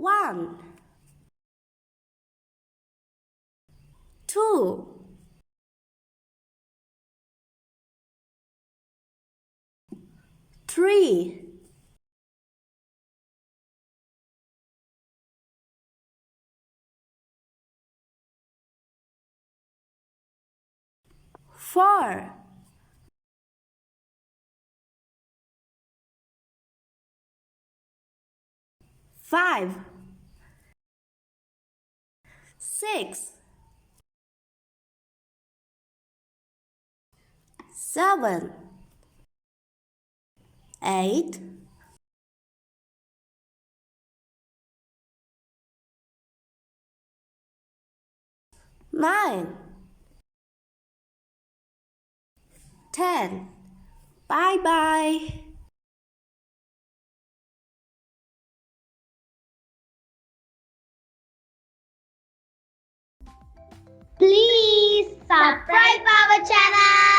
1, 2, 3, 4, 5, 6, 7, 8, 9, 10. Bye bye. Please subscribe our channel.